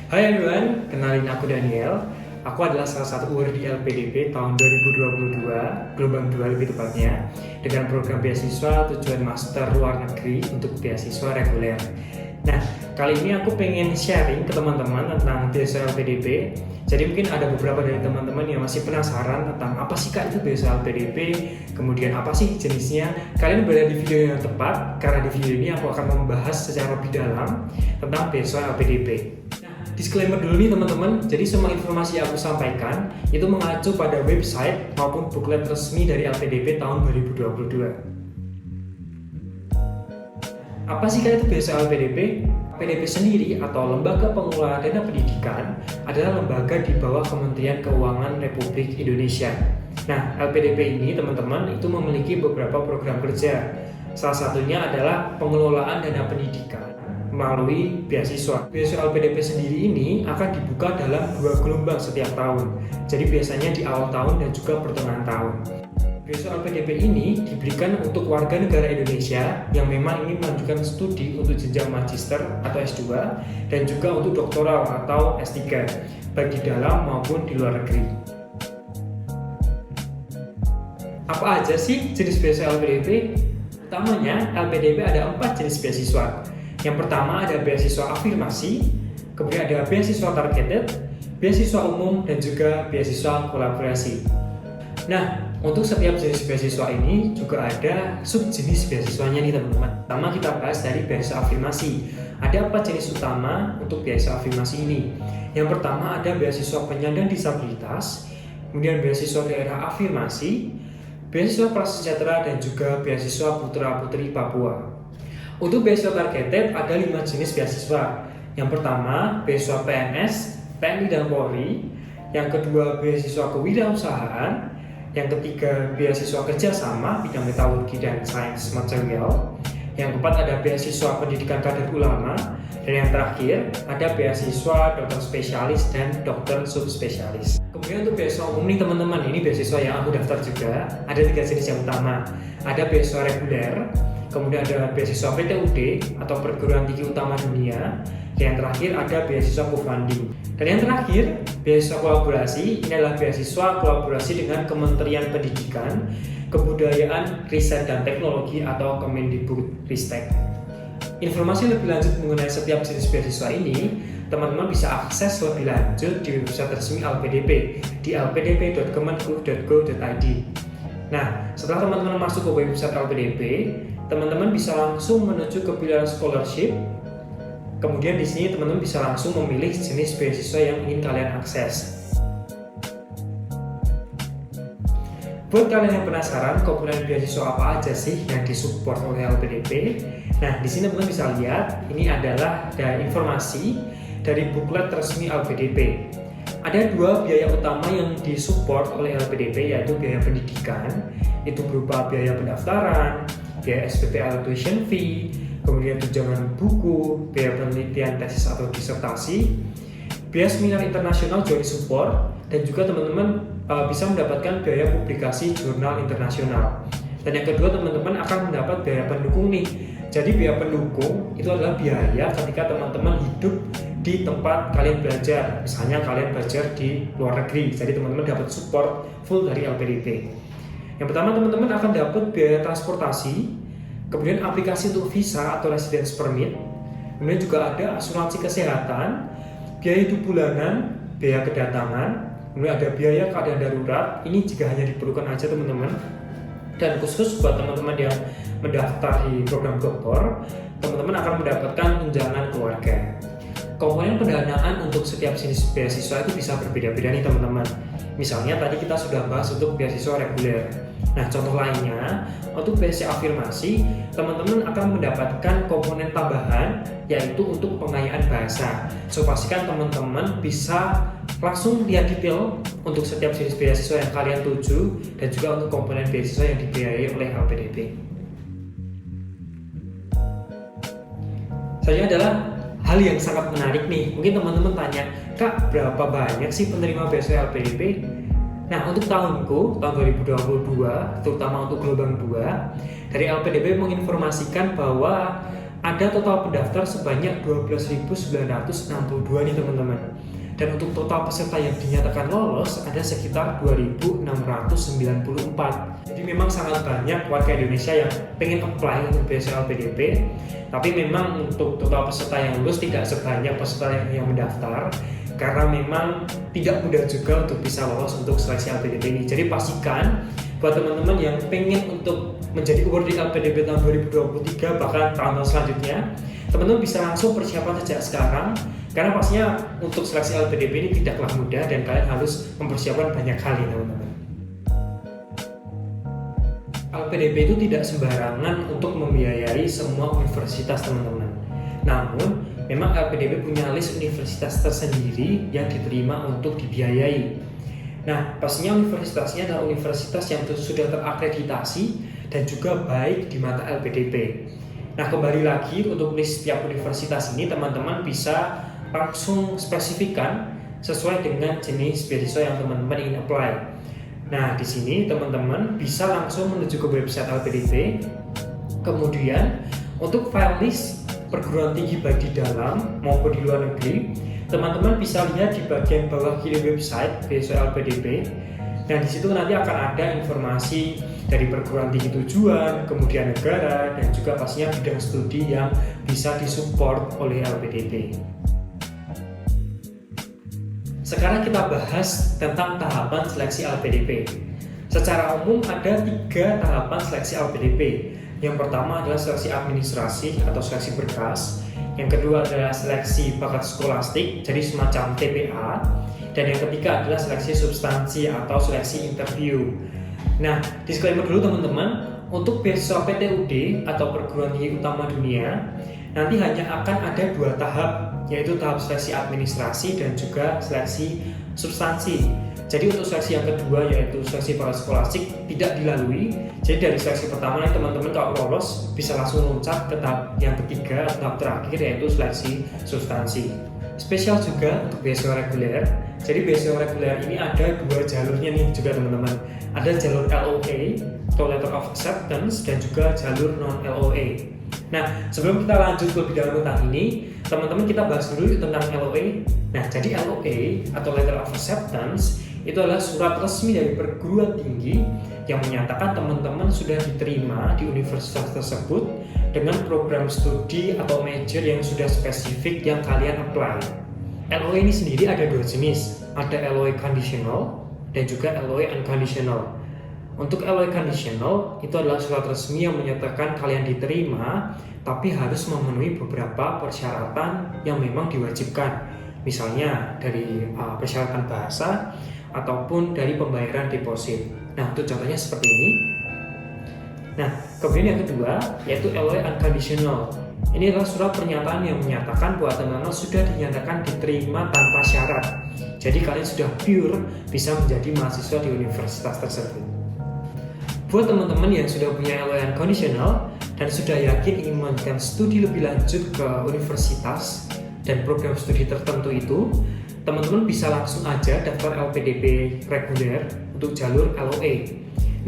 Hai everyone, kenalin aku Daniel. Aku adalah salah satu award di LPDP tahun 2022, gelombang 2 lebih tepatnya, dengan program beasiswa tujuan master luar negeri untuk beasiswa reguler. Nah, kali ini aku pengen sharing ke teman-teman tentang beasiswa LPDP. Jadi mungkin ada beberapa dari teman-teman yang masih penasaran tentang apa sih kak itu beasiswa LPDP, kemudian apa sih jenisnya. Kalian berada di video yang tepat, karena di video ini aku akan membahas secara lebih dalam tentang beasiswa LPDP. Disclaimer dulu nih teman-teman, jadi semua informasi yang aku sampaikan itu mengacu pada website maupun buklet resmi dari LPDP tahun 2022. Apa sih kan itu beasiswa LPDP? LPDP sendiri atau Lembaga Pengelola Dana Pendidikan adalah lembaga di bawah Kementerian Keuangan Republik Indonesia. Nah, LPDP ini teman-teman itu memiliki beberapa program kerja. Salah satunya adalah pengelolaan dana pendidikan melalui beasiswa. Beasiswa LPDP sendiri ini akan dibuka dalam 2 gelombang setiap tahun. Jadi biasanya di awal tahun dan juga pertengahan tahun. Beasiswa LPDP ini diberikan untuk warga negara Indonesia yang memang ingin melanjutkan studi untuk jenjang magister atau S2 dan juga untuk doktoral atau S3 baik di dalam maupun di luar negeri. Apa aja sih jenis beasiswa LPDP? Utamanya LPDP ada 4 jenis beasiswa. Yang pertama ada beasiswa afirmasi, kemudian ada beasiswa targeted, beasiswa umum, dan juga beasiswa kolaborasi. Nah, untuk setiap jenis beasiswa ini juga ada subjenis beasiswanya nih teman-teman. Pertama kita bahas dari beasiswa afirmasi. Ada 4 jenis utama untuk beasiswa afirmasi ini. Yang pertama ada beasiswa penyandang disabilitas, kemudian beasiswa daerah afirmasi, beasiswa prasejahtera, dan juga beasiswa putra-putri Papua. Untuk beasiswa targeted ada 5 jenis beasiswa. Yang pertama, beasiswa PNS, TNI dan Polri. Yang kedua, beasiswa kewirausahaan. Yang ketiga, beasiswa kerjasama bidang metalurgi dan sains material. Yang keempat ada beasiswa pendidikan kader ulama. Dan yang terakhir ada beasiswa dokter spesialis dan dokter subspesialis. Kemudian untuk beasiswa umum nih teman-teman, ini beasiswa yang aku daftar juga. Ada 3 jenis yang utama. Ada beasiswa reguler, kemudian ada beasiswa PTUD atau perguruan tinggi utama dunia, dan yang terakhir ada beasiswa co-funding. Dan yang terakhir, beasiswa kolaborasi. Ini adalah beasiswa kolaborasi dengan Kementerian Pendidikan, Kebudayaan, Riset dan Teknologi atau Kemendikbudristek. Informasi lebih lanjut mengenai setiap jenis beasiswa ini, teman-teman bisa akses lebih lanjut di website resmi LPDP di lpdp.kemenku.go.id. Nah, setelah teman-teman masuk ke website LPDP, teman-teman bisa langsung menuju ke pilihan scholarship. Kemudian di sini teman-teman bisa langsung memilih jenis beasiswa yang ingin kalian akses. Buat kalian yang penasaran komponen beasiswa apa aja sih yang disupport oleh LPDP, nah di sini teman-teman bisa lihat ini adalah informasi dari buklet resmi LPDP. Ada 2 biaya utama yang disupport oleh LPDP, yaitu biaya pendidikan, itu berupa biaya pendaftaran, biaya SPPL tuition fee, kemudian tunjangan buku, biaya penelitian tesis atau disertasi, biaya seminar internasional juga disupport, dan juga teman-teman bisa mendapatkan biaya publikasi jurnal internasional. Dan yang kedua, teman-teman akan mendapat biaya pendukung nih. Jadi biaya pendukung itu adalah biaya ketika teman-teman hidup di tempat kalian belajar. Misalnya kalian belajar di luar negeri, jadi teman-teman dapat support full dari LPDP. Yang pertama, teman-teman akan dapat biaya transportasi, kemudian aplikasi untuk visa atau residence permit, kemudian juga ada asuransi kesehatan, biaya hidup bulanan, biaya kedatangan, kemudian ada biaya keadaan darurat. Ini jika hanya diperlukan aja teman-teman. Dan khusus buat teman-teman yang mendaftar di program doktor, teman-teman akan mendapatkan tunjangan keluarga. Komponen pendanaan untuk setiap jenis beasiswa itu bisa berbeda-beda nih teman-teman. Misalnya tadi kita sudah bahas untuk beasiswa reguler. Nah, contoh lainnya untuk beasiswa afirmasi, teman-teman akan mendapatkan komponen tambahan yaitu untuk pengayaan bahasa. So pastikan teman-teman bisa langsung lihat detail untuk setiap jenis beasiswa yang kalian tuju dan juga untuk komponen beasiswa yang dibiayai oleh LPDP. Selanjutnya adalah hal yang sangat menarik nih. Mungkin teman-teman tanya, Kak, berapa banyak sih penerima beasiswa LPDP? Nah, untuk tahunku, tahun 2022, terutama untuk gelombang 2, dari LPDP menginformasikan bahwa ada total pendaftar sebanyak 12.962 nih teman-teman. Dan untuk total peserta yang dinyatakan lolos ada sekitar 2.694. Jadi memang sangat banyak warga Indonesia yang pengen apply untuk beasiswa LPDP. Tapi memang untuk total peserta yang lulus tidak sebanyak peserta yang mendaftar, karena memang tidak mudah juga untuk bisa lolos untuk seleksi LPDP ini. Jadi pastikan buat teman-teman yang pengen untuk menjadi awardee LPDP tahun 2023 bahkan tahun selanjutnya, teman-teman bisa langsung persiapan sejak sekarang, karena pastinya untuk seleksi LPDP ini tidaklah mudah dan kalian harus mempersiapkan banyak hal ya teman-teman. LPDP itu tidak sembarangan untuk membiayai semua universitas teman-teman. Namun, memang LPDP punya list universitas tersendiri yang diterima untuk dibiayai. Nah, pastinya universitasnya adalah universitas yang sudah terakreditasi dan juga baik di mata LPDP. Nah, kembali lagi untuk list setiap universitas ini teman-teman bisa langsung spesifikkan sesuai dengan jenis beasiswa yang teman-teman ingin apply. Nah, di sini teman-teman bisa langsung menuju ke website LPDP. Kemudian, untuk file list perguruan tinggi baik di dalam maupun di luar negeri, teman-teman bisa lihat di bagian bawah kiri website beasiswa LPDP. Dan di situ nanti akan ada informasi dari perguruan tinggi tujuan, kemudian negara, dan juga pastinya bidang studi yang bisa disupport oleh LPDP. Sekarang kita bahas tentang tahapan seleksi LPDP. Secara umum ada 3 tahapan seleksi LPDP. Yang pertama adalah seleksi administrasi atau seleksi berkas. Yang kedua adalah seleksi bakat skolastik, jadi semacam TPA. Dan yang ketiga adalah seleksi substansi atau seleksi interview. Nah, disclaimer dulu teman-teman, untuk beasiswa PTUD atau perguruan tinggi utama dunia, nanti hanya akan ada 2 tahap, yaitu tahap seleksi administrasi dan juga seleksi substansi. Jadi untuk seleksi yang kedua yaitu seleksi bakat skolastik tidak dilalui. Jadi dari seleksi pertama ini teman-teman kalau lolos bisa langsung loncat ke tahap yang ketiga, tahap terakhir yaitu seleksi substansi. Spesial juga untuk beasiswa reguler. Jadi beasiswa reguler ini ada 2 jalurnya nih juga teman-teman. Ada jalur LOA atau Letter of Acceptance dan juga jalur non LOA. Nah, sebelum kita lanjut lebih dalam tentang ini, teman-teman kita bahas dulu tentang LOA. Nah, jadi LOA atau Letter of Acceptance itu adalah surat resmi dari perguruan tinggi yang menyatakan teman-teman sudah diterima di universitas tersebut dengan program studi atau major yang sudah spesifik yang kalian apply. LOA ini sendiri ada 2 jenis, ada LOA conditional dan juga LOA unconditional. Untuk LOA conditional itu adalah surat resmi yang menyatakan kalian diterima tapi harus memenuhi beberapa persyaratan yang memang diwajibkan. Misalnya dari persyaratan bahasa ataupun dari pembayaran deposit. Nah, untuk contohnya seperti ini. Nah, kemudian yang kedua yaitu LOA unconditional. Ini adalah surat pernyataan yang menyatakan bahwa teman-teman sudah dinyatakan diterima tanpa syarat. Jadi kalian sudah pure bisa menjadi mahasiswa di universitas tersebut. Buat teman-teman yang sudah punya LOA unconditional dan sudah yakin ingin melanjutkan studi lebih lanjut ke universitas dan program studi tertentu itu, teman-teman bisa langsung aja daftar LPDP reguler untuk jalur LOA.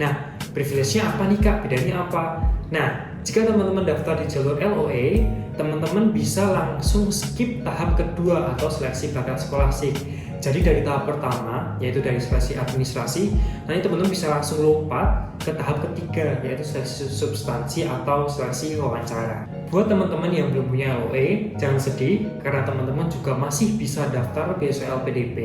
Nah, privilege-nya apa nih Kak? Bedanya apa? Nah, jika teman-teman daftar di jalur LOA, teman-teman bisa langsung skip tahap kedua atau seleksi bakat skolastik. Jadi dari tahap pertama, yaitu dari seleksi administrasi, nanti teman-teman bisa langsung lompat ke tahap ketiga, yaitu seleksi substansi atau seleksi wawancara. Buat teman-teman yang belum punya LOA, jangan sedih, karena teman-teman juga masih bisa daftar beasiswa LPDP.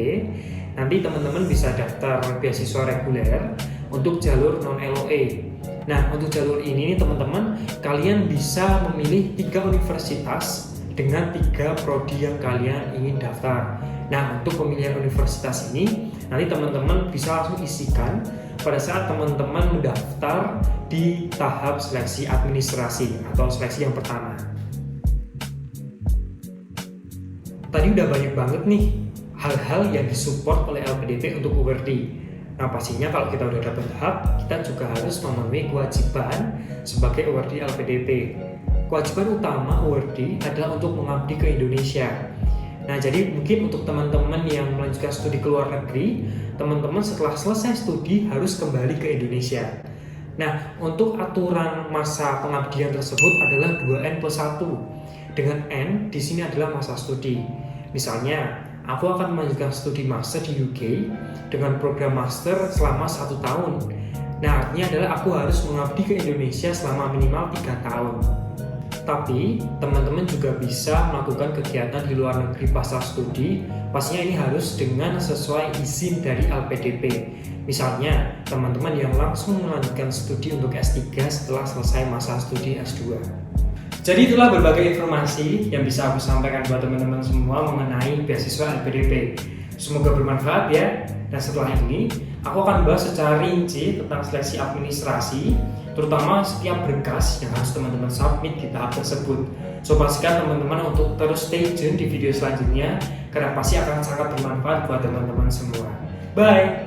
Nanti teman-teman bisa daftar beasiswa reguler untuk jalur non-LOA. Nah, untuk jalur ini teman-teman, kalian bisa memilih 3 universitas dengan 3 prodi yang kalian ingin daftar. Nah, untuk pemilihan universitas ini, nanti teman-teman bisa langsung isikan pada saat teman-teman mendaftar di tahap seleksi administrasi atau seleksi yang pertama. Tadi udah banyak banget nih hal-hal yang disupport oleh LPDP untuk awardee. Nah, pastinya kalau kita udah dapat hak, kita juga harus memenuhi kewajiban sebagai awardee LPDP. Kewajiban utama awardee adalah untuk mengabdi ke Indonesia. Nah, jadi mungkin untuk teman-teman yang melanjutkan studi ke luar negeri, teman-teman setelah selesai studi harus kembali ke Indonesia. Nah, untuk aturan masa pengabdian tersebut adalah 2N+1. Dengan N di sini adalah masa studi. Misalnya, aku akan melanjutkan studi master di UK dengan program master selama 1 tahun. Nah, artinya adalah aku harus mengabdi ke Indonesia selama minimal 3 tahun. Tapi, teman-teman juga bisa melakukan kegiatan di luar negeri pasca studi. Pastinya ini harus dengan sesuai izin dari LPDP. Misalnya, teman-teman yang langsung melanjutkan studi untuk S3 setelah selesai masa studi S2. Jadi itulah berbagai informasi yang bisa aku sampaikan buat teman-teman semua mengenai beasiswa LPDP. Semoga bermanfaat ya. Dan setelah ini, aku akan bahas secara rinci tentang seleksi administrasi, terutama setiap berkas yang harus teman-teman submit di tahap tersebut. So, pastikan teman-teman untuk terus stay tune di video selanjutnya, karena pasti akan sangat bermanfaat buat teman-teman semua. Bye!